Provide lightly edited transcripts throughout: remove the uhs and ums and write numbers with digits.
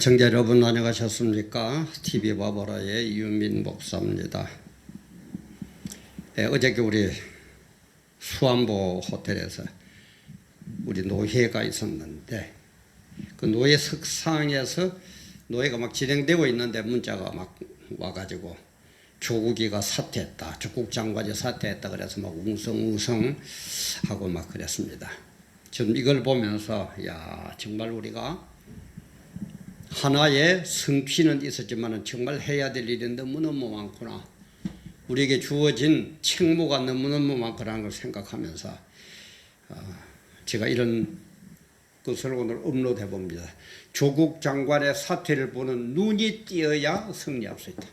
청자 여러분 안녕하셨습니까? TV 바보라의 이윤민 목사입니다. 어저께 우리 수안보 호텔에서 우리 노회가 있었는데 그 노회 석상에서 노회가 막 진행되고 있는데 문자가 막 와가지고 조국이가 사퇴했다, 조국 장관이 사퇴했다 그래서 막 웅성웅성 하고 막 그랬습니다. 지금 이걸 보면서 야 정말 우리가 하나의 성취는 있었지만 정말 해야 될 일이 너무너무 많구나. 우리에게 주어진 책무가 너무너무 많구나는 걸 생각하면서 제가 이런 것을 오늘 업로드해 봅니다. 조국 장관의 사퇴를 보는 눈이 띄어야 승리할 수 있다.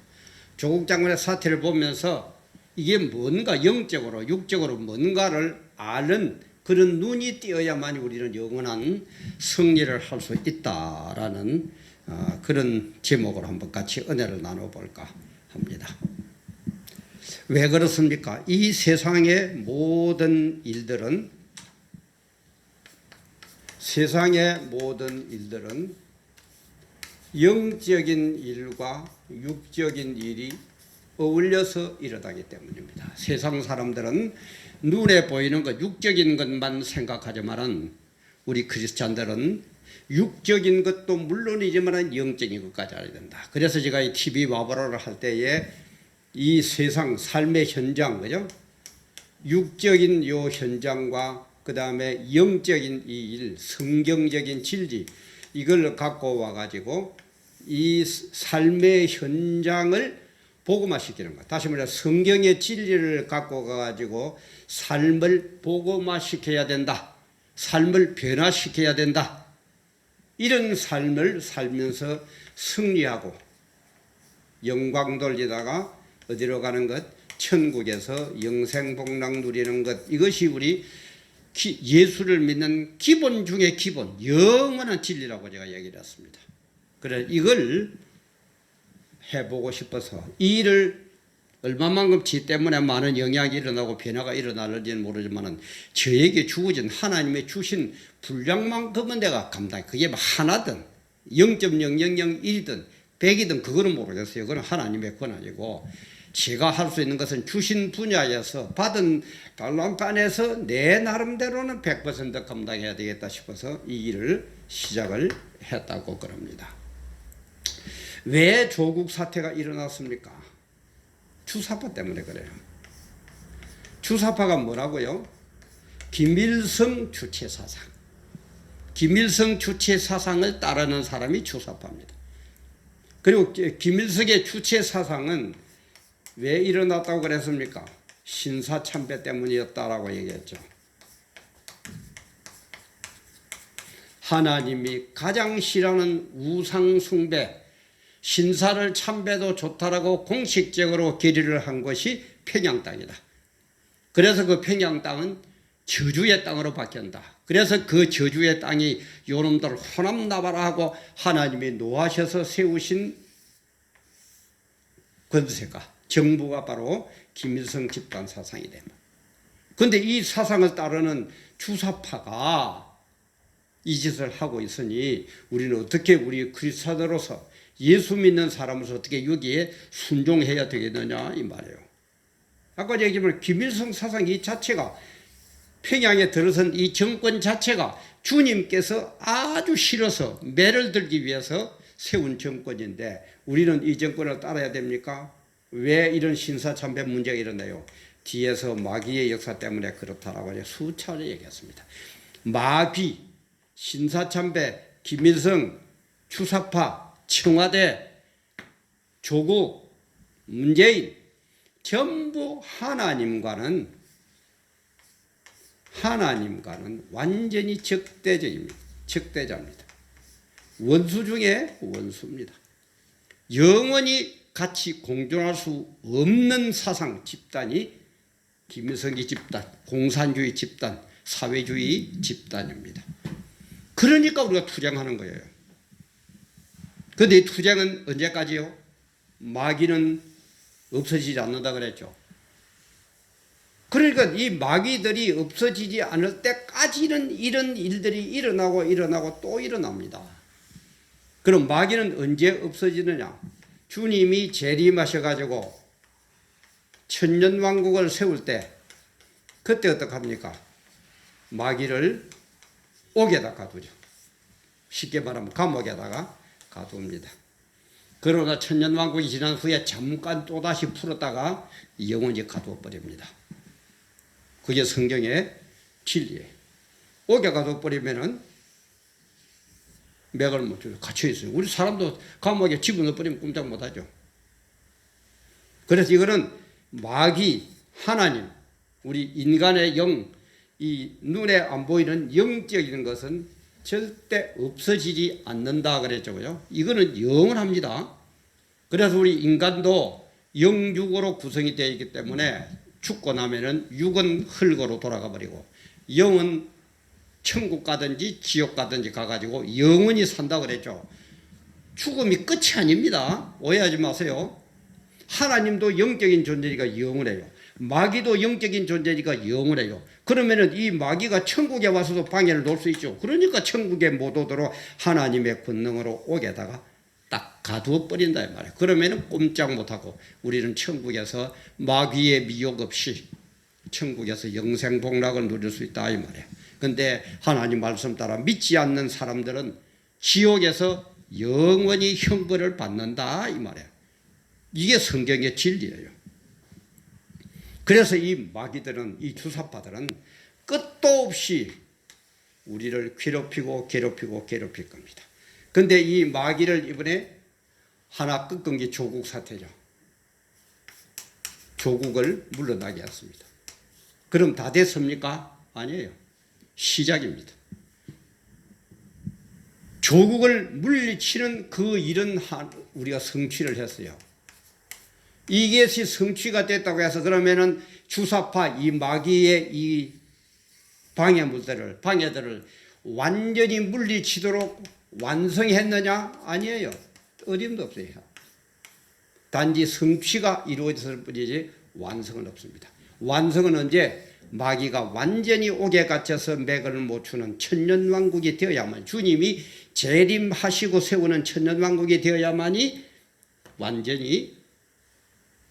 조국 장관의 사퇴를 보면서 이게 뭔가 영적으로 육적으로 뭔가를 아는 그런 눈이 띄어야만 우리는 영원한 승리를 할 수 있다라는 그런 제목으로 한번 같이 은혜를 나눠볼까 합니다. 왜 그렇습니까? 이 세상의 모든 일들은 영적인 일과 육적인 일이 어울려서 일어나기 때문입니다. 세상 사람들은 눈에 보이는 것, 육적인 것만 생각하지만은 우리 크리스찬들은 육적인 것도 물론이지만 영적인 것까지 알아야 된다. 그래서 제가 이 TV 와보라를 할 때에 이 세상 삶의 현장, 그죠? 육적인 요 현장과 그 다음에 영적인 이 일, 성경적인 진리 이걸 갖고 와가지고 이 삶의 현장을 복음화시키는 것. 다시 말해 성경의 진리를 갖고 가가지고 삶을 복음화시켜야 된다. 삶을 변화시켜야 된다. 이런 삶을 살면서 승리하고 영광 돌리다가 어디로 가는 것? 천국에서 영생복락 누리는 것. 이것이 우리 예수를 믿는 기본 중에 기본, 영원한 진리라고 제가 얘기를 했습니다. 그래 이걸 해보고 싶어서 이 일을 얼마만큼 지 때문에 많은 영향이 일어나고 변화가 일어나는지는 모르지만 저에게 주어진 하나님의 주신 분량만큼은 내가 감당해. 그게 하나든 0.0001이든 100이든 그거는 모르겠어요. 그건 하나님의 권한이고 제가 할 수 있는 것은 주신 분야에서 받은 달란트안에서 내 나름대로는 100% 감당해야 되겠다 싶어서 이 일을 시작을 했다고 그럽니다. 왜 조국 사태가 일어났습니까? 주사파 때문에 그래요. 주사파가 뭐라고요? 김일성 주체 사상. 김일성 주체 사상을 따르는 사람이 주사파입니다. 그리고 김일성의 주체 사상은 왜 일어났다고 그랬습니까? 신사참배 때문이었다라고 얘기했죠. 하나님이 가장 싫어하는 우상숭배, 신사를 참배도 좋다라고 공식적으로 결의를 한 것이 평양 땅이다. 그래서 그 평양 땅은 저주의 땅으로 바뀐다. 그래서 그 저주의 땅이 요놈들 호남나바라 하고 하나님이 노하셔서 세우신 권세가 정부가 바로 김일성 집단 사상이 됩니다. 그런데 이 사상을 따르는 주사파가 이 짓을 하고 있으니 우리는 어떻게 우리 그리스도로서 예수 믿는 사람으로서 어떻게 여기에 순종해야 되겠느냐 이 말이에요. 아까 얘기했지만 김일성 사상 이 자체가 평양에 들어선 이 정권 자체가 주님께서 아주 싫어서 매를 들기 위해서 세운 정권인데 우리는 이 정권을 따라야 됩니까? 왜 이런 신사참배 문제가 일어나요? 뒤에서 마귀의 역사 때문에 그렇다라고 수차례 얘기했습니다. 마귀, 신사참배, 김일성, 주사파, 청와대, 조국, 문재인 전부 하나님과는 완전히 적대자입니다. 원수 중에 원수입니다. 영원히 같이 공존할 수 없는 사상 집단이 김일성의 집단, 공산주의 집단, 사회주의 집단입니다. 그러니까 우리가 투쟁하는 거예요. 그런데 이 투쟁은 언제까지요? 마귀는 없어지지 않는다 그랬죠. 그러니까 이 마귀들이 없어지지 않을 때까지는 이런 일들이 일어나고 또 일어납니다. 그럼 마귀는 언제 없어지느냐? 주님이 재림하셔가지고 천년왕국을 세울 때 그때 어떡합니까? 마귀를 옥에다 가두죠. 쉽게 말하면 감옥에다가 가둡니다. 그러나 천년왕국이 지난 후에 잠깐 또다시 풀었다가 영원히 가두어 버립니다. 그게 성경의 진리예요. 옥에 가두어 버리면은 맥을 못 줘요. 갇혀 있어요. 우리 사람도 감옥에 집어넣어 버리면 꼼짝 못 하죠. 그래서 이거는 마귀, 하나님, 우리 인간의 영, 이 눈에 안 보이는 영적인 것은 절대 없어지지 않는다 그랬죠. 이거는 영원합니다. 그래서 우리 인간도 영육으로 구성이 되어 있기 때문에 죽고 나면은 육은 흙으로 돌아가 버리고 영은 천국 가든지 지옥 가든지 가가지고 영원히 산다 그랬죠. 죽음이 끝이 아닙니다. 오해하지 마세요. 하나님도 영적인 존재니까 영원해요. 마귀도 영적인 존재니까 영원해요. 그러면은 이 마귀가 천국에 와서도 방해를 놓을 수 있죠. 그러니까 천국에 못 오도록 하나님의 권능으로 옥에다가 딱 가두어 버린다 이 말이에요. 그러면은 꼼짝 못하고 우리는 천국에서 마귀의 미혹 없이 천국에서 영생복락을 누릴 수 있다 이 말이에요. 근데 하나님 말씀 따라 믿지 않는 사람들은 지옥에서 영원히 형벌을 받는다 이 말이에요. 이게 성경의 진리예요. 그래서 이 마귀들은, 이 주사파들은 끝도 없이 우리를 괴롭히고 괴롭힐 겁니다. 근데 이 마귀를 이번에 하나 꺾은 게 조국 사태죠. 조국을 물러나게 했습니다. 그럼 다 됐습니까? 아니에요. 시작입니다. 조국을 물리치는 그 일은 우리가 성취를 했어요. 이것이 성취가 됐다고 해서 그러면은 주사파 이 마귀의 이 방해들을 완전히 물리치도록 완성했느냐? 아니에요. 어림도 없어요. 단지 성취가 이루어졌을 뿐이지 완성은 없습니다. 완성은 언제? 마귀가 완전히 옥에 갇혀서 맥을 못 추는 천년왕국이 되어야만, 주님이 재림하시고 세우는 천년왕국이 되어야만이 완전히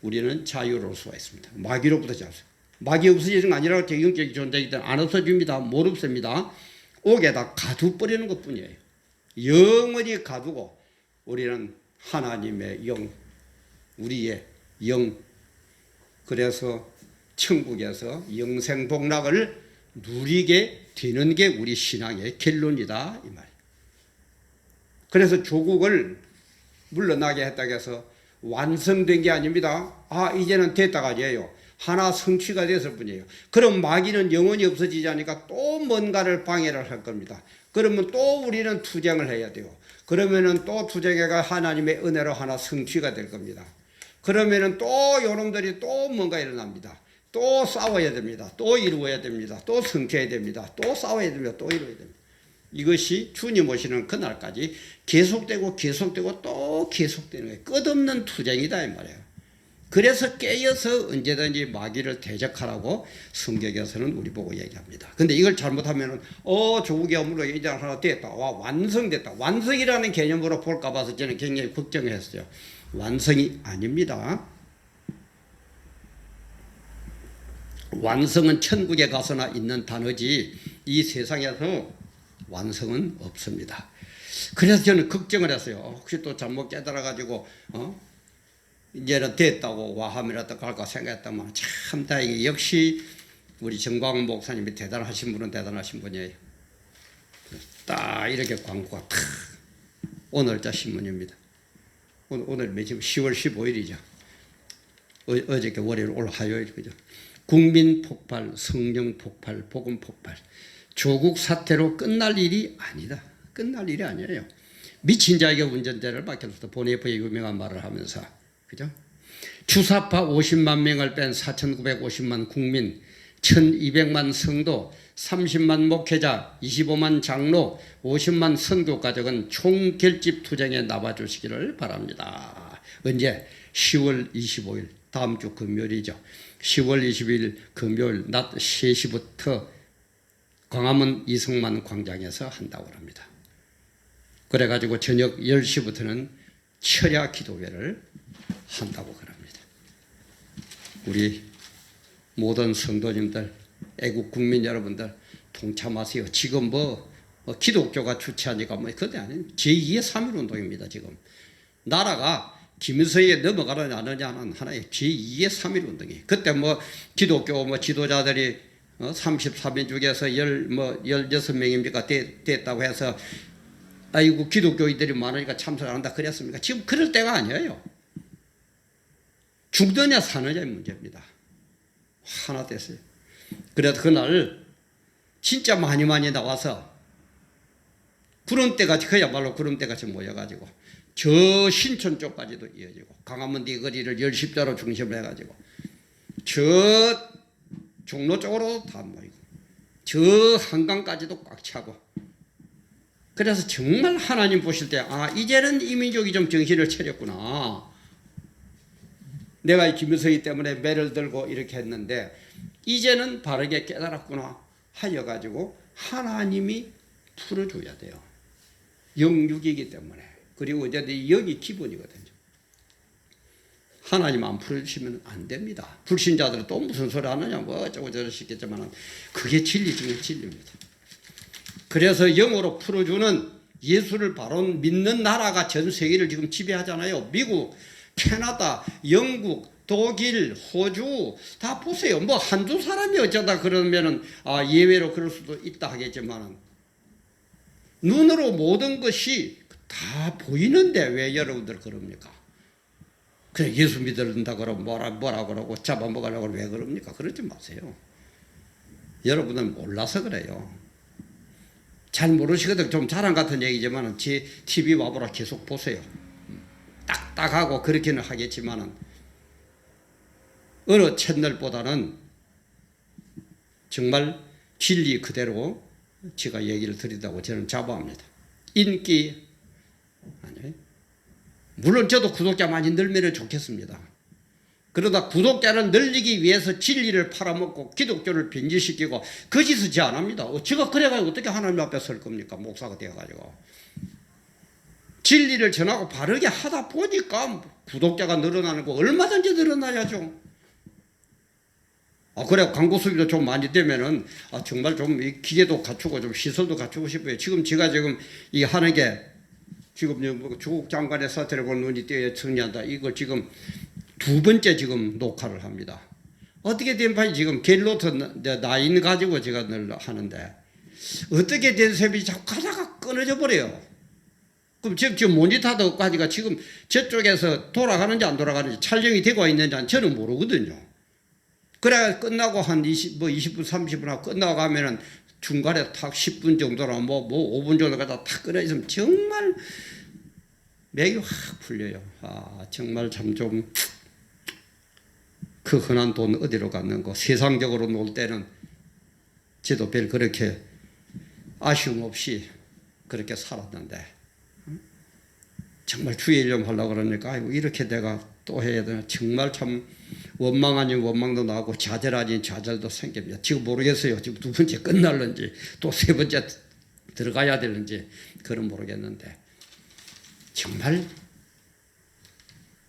우리는 자유로울 수가 있습니다. 마귀로부터 자유. 마귀 없어지는 게 아니라 영적인 존재이기 때문에 안 없어집니다. 못 없습니다. 옥에다 가두버리는 것뿐이에요. 영원히 가두고 우리는 하나님의 영, 우리의 영, 그래서 천국에서 영생복락을 누리게 되는 게 우리 신앙의 결론이다 이 말이에요. 그래서 조국을 물러나게 했다고 해서 완성된 게 아닙니다. 이제는 됐다가 아니에요. 하나 성취가 됐을 뿐이에요. 그럼 마귀는 영원히 없어지지 않으니까 또 뭔가를 방해를 할 겁니다. 그러면 또 우리는 투쟁을 해야 돼요. 그러면은 또 투쟁해가 하나님의 은혜로 하나 성취가 될 겁니다. 그러면은 또 요놈들이 또 뭔가 일어납니다. 또 싸워야 됩니다. 또 이루어야 됩니다. 또 성취해야 됩니다. 또 싸워야 됩니다. 또 이루어야 됩니다. 이것이 주님 오시는 그날까지 계속되고 또 계속되는 거예요. 끝없는 투쟁이다 이 말이에요. 그래서 깨어서 언제든지 마귀를 대적하라고 성경에서는 우리 보고 얘기합니다. 근데 이걸 잘못하면은 조국의 업무로 이제 하나 됐다. 완성됐다. 완성이라는 개념으로 볼까 봐서 저는 굉장히 걱정했어요. 완성이 아닙니다. 완성은 천국에 가서나 있는 단어지 이 세상에서 완성은 없습니다. 그래서 저는 걱정을 했어요. 혹시 또 잘못 깨달아가지고 이제는 됐다고 와함이라도 갈까 생각했다만 참 다행히 역시 우리 정광훈 목사님이 대단하신 분은 대단하신 분이에요. 딱 이렇게 광고가 탁 오늘자 신문입니다. 오늘 며칠 10월 15일이죠. 어저께 월요일 오늘 화요일 그죠. 국민 폭발, 성령 폭발, 복음 폭발. 조국 사태로 끝날 일이 아니다. 끝날 일이 아니에요. 미친 자에게 운전대를 맡겨서 보네프의 유명한 말을 하면서 그죠? 주사파 50만 명을 뺀 4,950만 국민, 1,200만 성도, 30만 목회자, 25만 장로, 50만 선교가족은 총결집 투쟁에 나와주시기를 바랍니다. 언제? 10월 25일 다음 주 금요일이죠. 10월 20일 금요일 낮 3시부터 광화문 이승만 광장에서 한다고 합니다. 그래가지고 저녁 10시부터는 철야 기도회를 한다고 그럽니다. 우리 모든 성도님들, 애국 국민 여러분들 동참하세요. 지금 기독교가 주최하니까 그게 아니에요. 제2의 3.1운동입니다. 지금 나라가 김일성에 넘어가느냐 안 하느냐는 하나의 제2의 3.1운동이에요. 그때 기독교 지도자들이 33인 중에서 16명입니까 됐다고 해서 아이고 기독교인들이 많으니까 참석을 한다 그랬습니까? 지금 그럴 때가 아니에요. 죽느냐 사느냐의 문제입니다. 하나 됐어요. 그래서 그날 진짜 많이 나와서 구름대같이 그야말로 구름대같이 모여가지고 저 신촌 쪽까지도 이어지고 강화문대 거리를 10십자로 중심으로 해가지고 저 종로 쪽으로 다 모이고 저 한강까지도 꽉 차고 그래서 정말 하나님 보실 때 이제는 이 민족이 좀 정신을 차렸구나. 내가 이 김일성이 때문에 매를 들고 이렇게 했는데 이제는 바르게 깨달았구나 하여가지고 하나님이 풀어줘야 돼요. 영육이기 때문에. 그리고 이제 여기 기본이거든요. 하나님 안 풀어주시면 안 됩니다. 불신자들은 또 무슨 소리 하느냐 어쩌고 저러시겠지만 그게 진리 중에 진리입니다. 그래서 영으로 풀어주는 예수를 바로 믿는 나라가 전 세계를 지금 지배하잖아요. 미국, 캐나다, 영국, 독일, 호주 다 보세요. 한두 사람이 어쩌다 그러면은 예외로 그럴 수도 있다 하겠지만은 눈으로 모든 것이 다 보이는데 왜 여러분들 그럽니까? 그냥 예수 믿는다 그러면 뭐라 그러고 잡아먹으려고 왜 그럽니까? 그러지 마세요. 여러분은 몰라서 그래요. 잘 모르시거든. 좀 자랑 같은 얘기지만 제 TV 와보라 계속 보세요. 딱딱하고 그렇게는 하겠지만은 어느 채널보다는 정말 진리 그대로 제가 얘기를 드린다고 저는 자부합니다. 인기 아니에요. 물론 저도 구독자 많이 늘면 좋겠습니다. 그러다 구독자를 늘리기 위해서 진리를 팔아먹고 기독교를 변질시키고 거짓을 제 안 합니다. 제가 그래가지고 어떻게 하나님 앞에 설 겁니까? 목사가 되어가지고. 진리를 전하고 바르게 하다 보니까 구독자가 늘어나는 거 얼마든지 늘어나야죠. 그래 광고 수입도 좀 많이 되면은 정말 좀 기계도 갖추고 좀 시설도 갖추고 싶어요. 지금 제가 이 하는 게 지금 조국 장관의 사태를 보는 눈이 띄어 정리한다. 이걸 지금 두 번째 지금 녹화를 합니다. 어떻게 된 판이 지금 갤로트 나인 가지고 제가 늘 하는데 어떻게 된 셈이 자꾸 가다가 끊어져 버려요. 그럼 지금 모니터도까지가 지금 저쪽에서 돌아가는지 안 돌아가는지 촬영이 되고 있는지 저는 모르거든요. 그래 끝나고 한 20분 30분 하고 끝나고 하면은 중간에 탁 10분 정도나 5분 정도 가다 탁 끊어 있으면 정말 맥이 확 풀려요. 정말 참 좀 그 흔한 돈 어디로 갔는고 세상적으로 놀 때는 저도 별 그렇게 아쉬움 없이 그렇게 살았는데 정말 주의 좀 하려고 그러니까 이렇게 내가 또 해야 되나 정말 참 원망 아닌 원망도 나고 좌절 아닌 좌절도 생깁니다. 지금 모르겠어요. 지금 두 번째 끝날는지 또 세 번째 들어가야 되는지 그건 모르겠는데 정말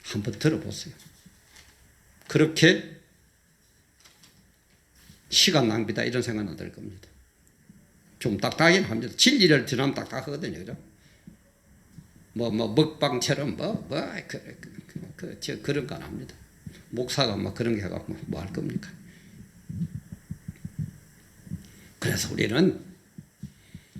한번 들어보세요. 그렇게 시간 낭비다 이런 생각은 들 겁니다. 좀 딱딱하긴 합니다. 진리를 전하면 딱딱하거든요. 그죠? 먹방처럼 그런 건 합니다. 목사가 그런 게 해갖고 뭐 할 겁니까? 그래서 우리는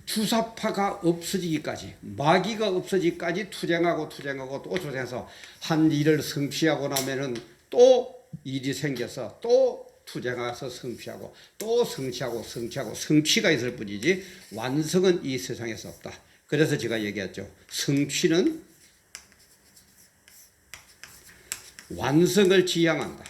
주사파가 없어지기까지 마귀가 없어지기까지 투쟁하고 또 투쟁해서 한 일을 성취하고 나면은 또 일이 생겨서 또 투쟁해서 성취하고 또 성취가 있을 뿐이지 완성은 이 세상에서 없다. 그래서 제가 얘기했죠. 성취는 완성을 지향한다.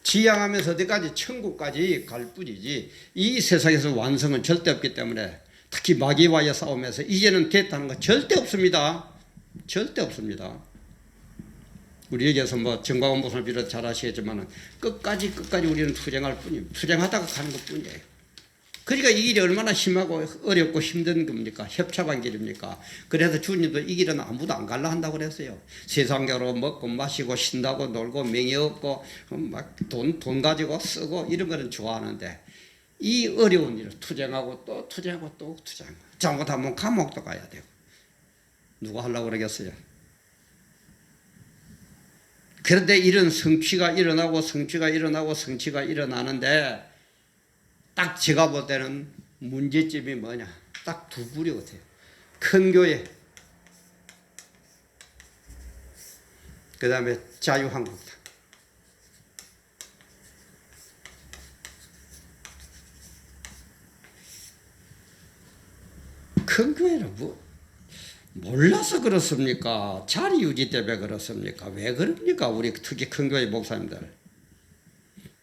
지향하면서 어디까지 천국까지 갈 뿐이지 이 세상에서 완성은 절대 없기 때문에 특히 마귀와의 싸움에서 이제는 됐다는 거 절대 없습니다. 절대 없습니다. 우리 여기에서 뭐 정광훈 목사님 비롯 잘 아시겠지만은 끝까지 우리는 투쟁할 뿐입니다. 투쟁하다가 가는 것 뿐이에요. 그러니까 이 길이 얼마나 심하고 어렵고 힘든 겁니까? 협착한 길입니까? 그래서 주님도 이 길은 아무도 안 갈라 한다고 그랬어요. 세상적으로 먹고 마시고 신나고 놀고 명예 얻고 막 돈 가지고 쓰고 이런 거는 좋아하는데 이 어려운 일을 투쟁하고 또 투쟁하고 또 투쟁하고 잘못하면 감옥도 가야 되고 누가 하려고 그러겠어요? 그런데 이런 성취가 일어나고 성취가 일어나는데 딱 제가 볼 때는 문제점이 뭐냐? 딱 두 부류 같아요. 큰 교회, 그 다음에 자유한국당. 큰 교회는 뭐 몰라서 그렇습니까? 자리 유지 때문에 그렇습니까? 왜 그럽니까? 우리 특히 큰 교회 목사님들.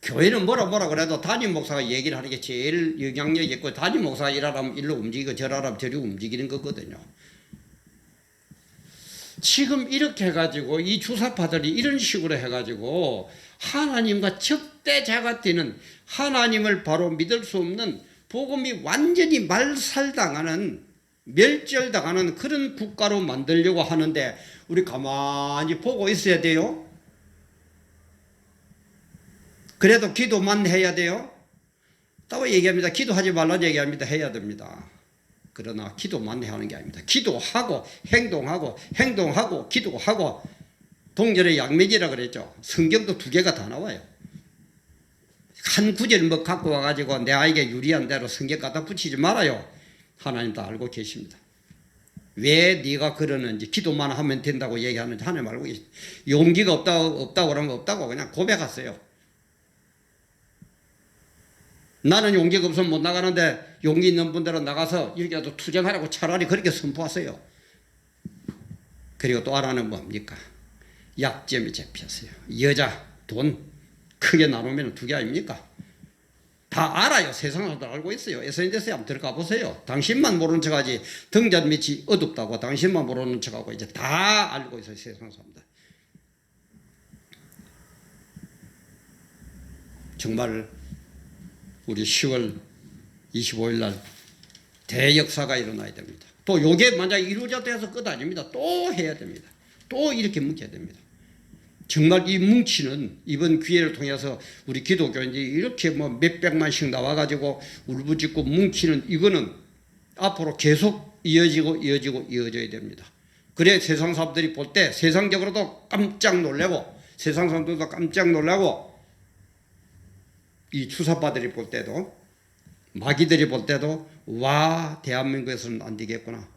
교회는 뭐라 그래도 담임 목사가 얘기를 하는 게 제일 영향력이 있고 담임 목사가 일하라면 일로 움직이고 저라면 저리 움직이는 거거든요. 지금 이렇게 해가지고 이 주사파들이 이런 식으로 해가지고 하나님과 적대자가 되는 하나님을 바로 믿을 수 없는 복음이 완전히 말살당하는 멸절당하는 그런 국가로 만들려고 하는데 우리 가만히 보고 있어야 돼요? 그래도 기도만 해야 돼요? 따로 얘기합니다. 기도하지 말라는 얘기합니다. 해야 됩니다. 그러나 기도만 하는 게 아닙니다. 기도하고 행동하고 기도하고 동절의 양맥이라 그랬죠. 성경도 두 개가 다 나와요. 한 구절 뭐 갖고 와가지고 내 아이에게 유리한 대로 성경 갖다 붙이지 말아요. 하나님 다 알고 계십니다. 왜 네가 그러는지 기도만 하면 된다고 얘기하는지 하나님 알고 계십니다. 용기가 없다고 그러면 없다고 그냥 고백하세요. 나는 용기가 없으면 못 나가는데 용기 있는 분들은 나가서 이렇게라도 투쟁하라고 차라리 그렇게 선포하세요. 그리고 또 하나는 뭡니까? 약점이 잡혔어요. 여자, 돈 크게 나누면 두 개 아닙니까? 다 알아요. 세상 사람들 알고 있어요. SNS에 한번 들어가 보세요. 당신만 모르는 척하지 등잔 밑이 어둡다고 당신만 모르는 척하고 이제 다 알고 있어요. 세상 사람들. 정말 우리 10월 25일 날 대역사가 일어나야 됩니다. 또 요게 만약 이루어졌다 해서 끝 아닙니다. 또 해야 됩니다. 또 이렇게 뭉쳐야 됩니다. 정말 이 뭉치는 이번 기회를 통해서 우리 기독교인들이 이렇게 뭐 몇백만씩 나와가지고 울부짖고 뭉치는 이거는 앞으로 계속 이어져야 됩니다. 그래 세상 사람들이 볼 때 세상적으로도 깜짝 놀라고 세상 사람들도 깜짝 놀라고 이 추사파들이 볼 때도 마귀들이 볼 때도 와 대한민국에서는 안 되겠구나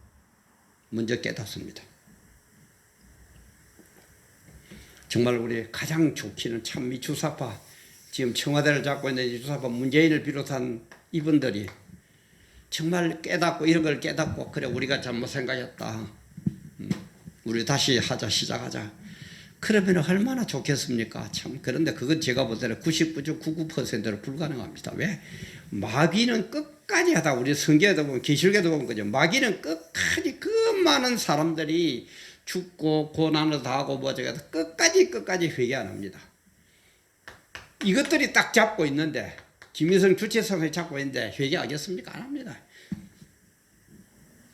먼저 깨닫습니다. 정말 우리 가장 좋기는 참 이 주사파 지금 청와대를 잡고 있는 이 주사파 문재인을 비롯한 이분들이 정말 깨닫고 이런 걸 깨닫고 그래 우리가 잘못 생각했다. 우리 다시 하자 시작하자. 그러면 얼마나 좋겠습니까? 참 그런데 그건 제가 볼 때는 99.99%로 불가능합니다. 왜? 마귀는 끝까지 하다 우리 성경에도 보면 계시록에도 보면 그죠. 마귀는 끝까지 그 많은 사람들이 죽고 고난을 당하고 뭐 저게 끝까지 회개 안 합니다. 이것들이 딱 잡고 있는데 김일성 주체성을 잡고 있는데 회개하겠습니까? 안 합니다.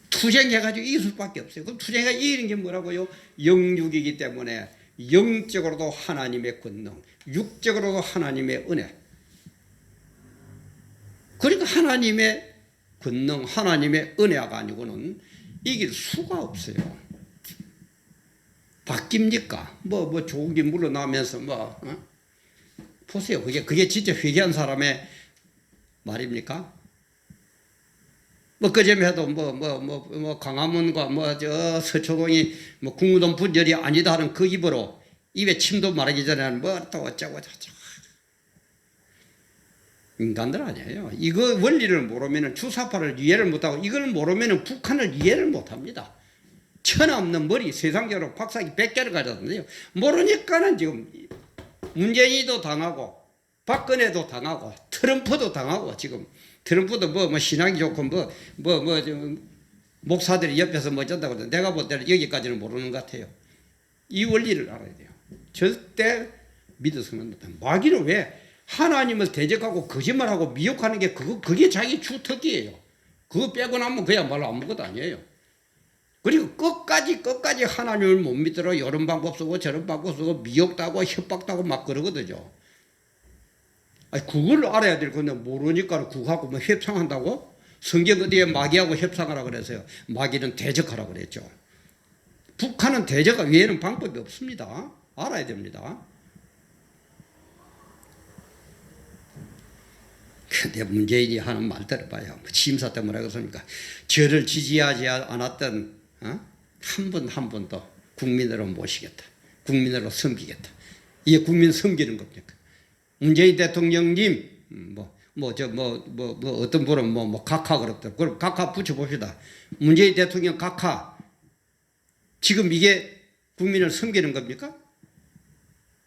투쟁해가지고 이길 수밖에 없어요. 그럼 투쟁해가 이기는 게 뭐라고요? 영육이기 때문에 영적으로도 하나님의 권능, 육적으로도 하나님의 은혜. 그러니까 하나님의 권능, 하나님의 은혜가 아니고는 이길 수가 없어요. 바뀝니까? 뭐 좋은 게 물러나면서 보세요. 그게 진짜 회개한 사람의 말입니까? 그전에도 광화문과 저 서초동이 국무동 분열이 아니다 하는 그 입으로 입에 침도 마르기 전에는 또 어쩌고 저쩌고 인간들 아니에요. 이거 원리를 모르면은 주사파를 이해를 못하고 이걸 모르면은 북한을 이해를 못합니다. 천하 없는 머리 세상적으로 박사기 100개를 가졌는데요. 모르니까는 지금 문재인도 당하고 박근혜도 당하고 트럼프도 당하고 지금 트럼프도 뭐 신앙이 좋고 목사들이 옆에서 뭐 어쩐다고 그러는데 내가 볼 때는 여기까지는 모르는 것 같아요. 이 원리를 알아야 돼요. 절대 믿어서는 못다. 마귀는 왜 하나님을 대적하고 거짓말하고 미혹하는 게 그게 자기 주특기예요. 그거 빼고 나면 그야말로 아무것도 아니에요. 그리고 끝까지 하나님을 못 믿도록 이런 방법 쓰고 저런 방법 쓰고 미혹도 하고 협박도 하고 막 그러거든요. 아니, 그걸 알아야 될 건데 모르니까 그거하고 뭐 협상한다고? 성경 어디에 마귀하고 협상하라 그래서요. 마귀는 대적하라 그랬죠. 북한은 대적 외에는 방법이 없습니다. 알아야 됩니다. 근데 문재인이 하는 말 들어봐요. 심사 때 뭐라고 했습니까? 저를 지지하지 않았던 한 분 한 분도 국민으로 모시겠다. 국민으로 섬기겠다. 이게 국민 섬기는 겁니까? 문재인 대통령님, 어떤 분은 각하 그랬다. 그럼 각하 붙여봅시다. 문재인 대통령 각하. 지금 이게 국민을 섬기는 겁니까?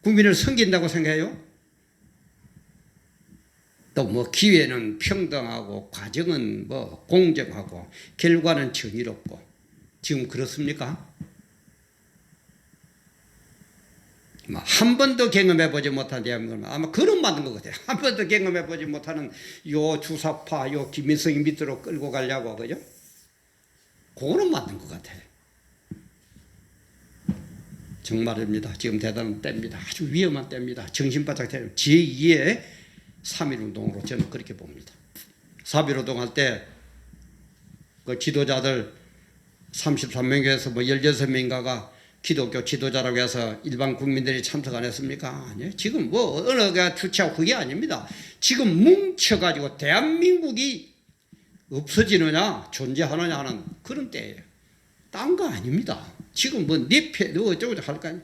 국민을 섬긴다고 생각해요? 또 기회는 평등하고 과정은 공정하고 결과는 정의롭고 지금 그렇습니까? 한 번도 경험해보지 못한 대한민국은 아마 그런 만든 것 같아요. 한 번도 경험해보지 못하는 요 주사파 요 김일성이 밑으로 끌고 가려고 그죠? 그거는 만든 것 같아요. 정말입니다. 지금 대단한 때입니다. 아주 위험한 때입니다. 정신바짝 때입니다. 제2의 3.1운동으로 저는 그렇게 봅니다. 4.1운동 할 때 그 지도자들 33명 교회에서 16명인가가 기독교 지도자라고 해서 일반 국민들이 참석 안 했습니까? 아니요. 지금 어느 가 주체하고 그게 아닙니다. 지금 뭉쳐가지고 대한민국이 없어지느냐 존재하느냐 하는 그런 때예요. 딴 거 아닙니다. 지금 어쩌고 할 거 아니에요.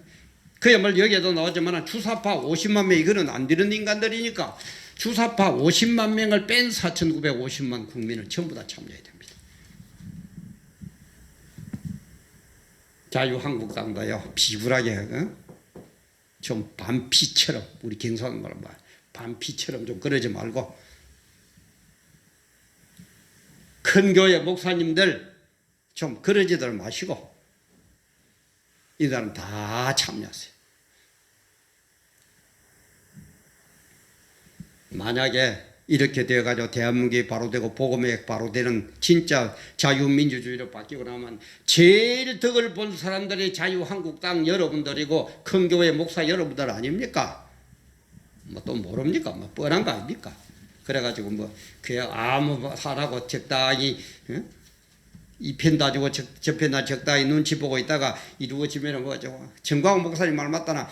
그야말로 여기에도 나왔지만 주사파 50만 명 이거는 안 되는 인간들이니까 주사파 50만 명을 뺀 4,950만 국민을 전부 다 참여해야 됩니다. 자유한국당도요. 비굴하게 좀 반피처럼 우리 경상도 말로 반피처럼 좀 그러지 말고 큰 교회 목사님들 좀 그러지들 마시고 이 사람 다 참여하세요. 만약에 이렇게 되어가지고 대한민국이 바로 되고 복음이 바로 되는 진짜 자유민주주의로 바뀌고 나면 제일 덕을 본 사람들이 자유한국당 여러분들이고 큰 교회 목사 여러분들 아닙니까? 또 모릅니까? 뻔한 거 아닙니까? 그래가지고 그냥 아무 하라고 적당히 이 편 놔주고 저 편 놔 적당히 눈치 보고 있다가 이루어지면 정광훈 목사님 말 맞다나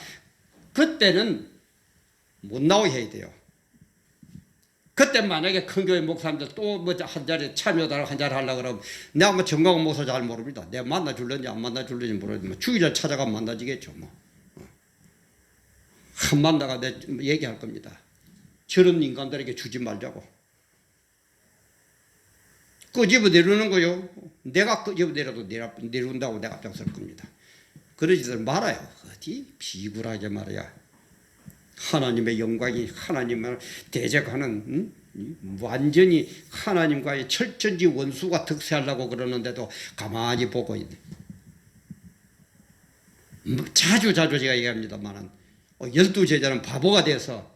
그때는 못 나오게 해야 돼요. 그때 만약에 큰 교회 목사님들 또 한 자리 참여달 한 자리 하려고 그러면 내가 정광훈 목사 잘 모릅니다. 내가 만나 줄는지 안 만나 줄는지 모르지만 주일날 찾아가면 만나지겠죠. 한 만나가 내 얘기할 겁니다. 저런 인간들에게 주지 말자고. 끄집어 내려는 거요. 내가 끄집어 내려도 내려온다고 내가 앞장설 겁니다. 그러지들 말아요. 어디 비굴하게 말이야. 하나님의 영광이 하나님을 대적하는 완전히 하나님과의 철저히 원수가 득세하려고 그러는데도 가만히 보고 있네. 자주 제가 얘기합니다만 12제자는 바보가 돼서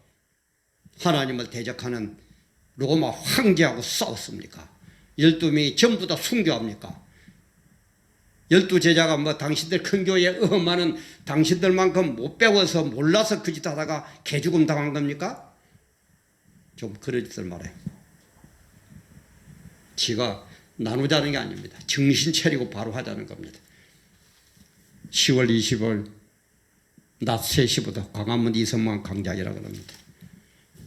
하나님을 대적하는 로마 황제하고 싸웠습니까? 12명이 전부 다 순교합니까? 12제자가 당신들 큰 교회에 많은 당신들만큼 못 배워서 몰라서 그 짓 하다가 개죽음 당한 겁니까? 좀 그러지들 말아요. 지가 나누자는 게 아닙니다. 정신 차리고 바로 하자는 겁니다. 10월 20일 낮 3시부터 광화문 이성만 광장이라고 합니다.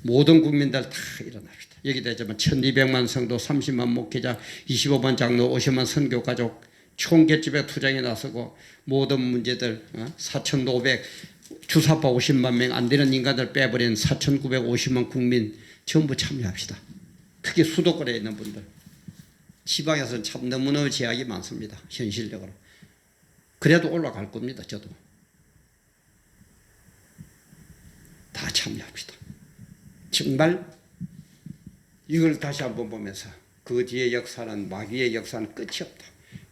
모든 국민들 다 일어납시다. 여기 되지만 1200만 성도 30만 목회자 25만 장로 50만 선교 가족 총개집에 투쟁에 나서고 모든 문제들 4,500 주사파 50만 명 안 되는 인간들 빼버린 4,950만 국민 전부 참여합시다. 특히 수도권에 있는 분들 지방에서는 참 너무너무 제약이 많습니다. 현실적으로. 그래도 올라갈 겁니다. 저도. 다 참여합시다. 정말 이걸 다시 한번 보면서 그 뒤의 역사는 마귀의 역사는 끝이 없다.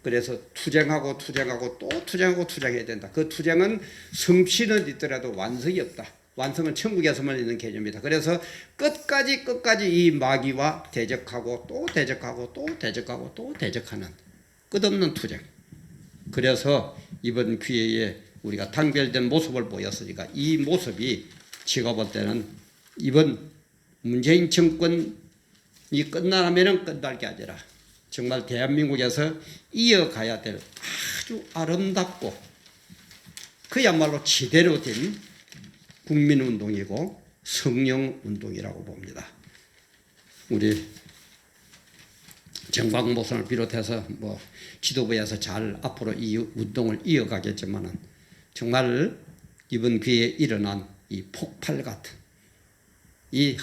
그래서 투쟁하고 투쟁하고 또 투쟁하고 투쟁해야 된다. 그 투쟁은 성취는 있더라도 완성이 없다. 완성은 천국에서만 있는 개념이다. 그래서 끝까지 이 마귀와 대적하고 또 대적하고 또 대적하고 또 대적하는 끝없는 투쟁. 그래서 이번 기회에 우리가 당별된 모습을 보였으니까 이 모습이 제가 볼 때는 이번 문재인 정권이 끝나면은 끝날 게 아니라 정말 대한민국에서 이어가야 될 아주 아름답고 그야말로 지대로 된 국민운동이고 성령운동이라고 봅니다. 우리 정광모선을 비롯해서 뭐 지도부에서 잘 앞으로 이 운동을 이어가겠지만은 정말 이번 기회에 일어난 이 폭발 같은 이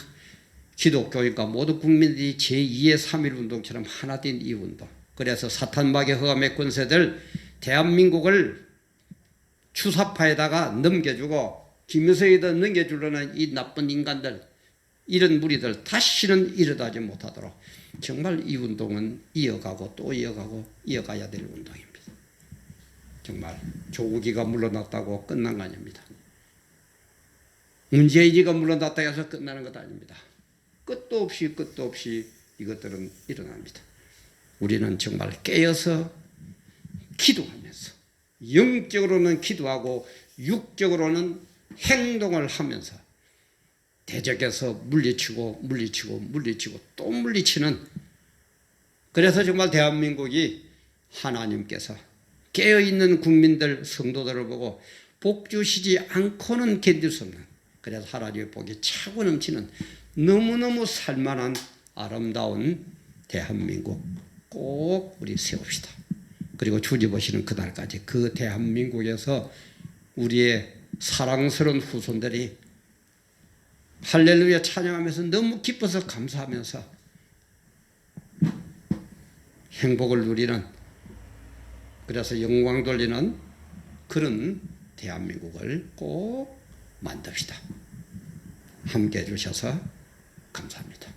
기독교인과 모든 국민들이 제2의 3.1 운동처럼 하나 된 이 운동. 그래서 사탄마귀 허감의 권세들 대한민국을 추사파에다가 넘겨주고 김여성에다 넘겨주려는 이 나쁜 인간들 이런 무리들 다시는 일어나지 못하도록 정말 이 운동은 이어가고 또 이어가고 이어가야 될 운동입니다. 정말 조국이가 물러났다고 끝난 거 아닙니다. 문재인이가 물러났다 해서 끝나는 것 아닙니다. 끝도 없이 이것들은 일어납니다. 우리는 정말 깨어서 기도하면서 영적으로는 기도하고 육적으로는 행동을 하면서 대적에서 물리치고 또 물리치는 그래서 정말 대한민국이 하나님께서 깨어있는 국민들 성도들을 보고 복 주시지 않고는 견딜 수 없는 그래서 하나님의 복이 차고 넘치는 너무너무 살만한 아름다운 대한민국 꼭 우리 세웁시다. 그리고 주님 오시는 그날까지 그 대한민국에서 우리의 사랑스러운 후손들이 할렐루야 찬양하면서 너무 기뻐서 감사하면서 행복을 누리는 그래서 영광 돌리는 그런 대한민국을 꼭 만듭시다. 함께 해주셔서 감사합니다.